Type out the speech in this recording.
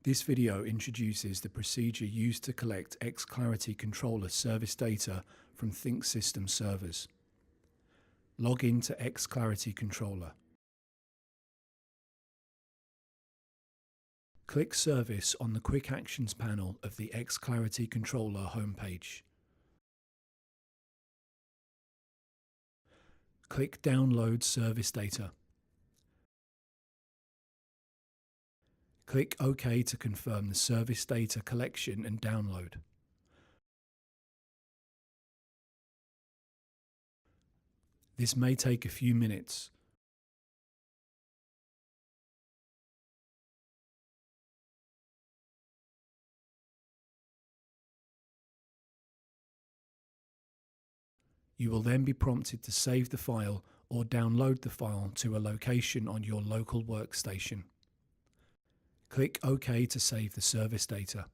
This video introduces the procedure used to collect XClarity Controller service data from ThinkSystem servers. Log in to XClarity Controller. Click Service on the Quick Actions panel of the XClarity Controller homepage. Click Download Service Data. Click OK to confirm the service data collection and download. This may take a few minutes. You will then be prompted to save the file or download the file to a location on your local workstation. Click OK to save the service data.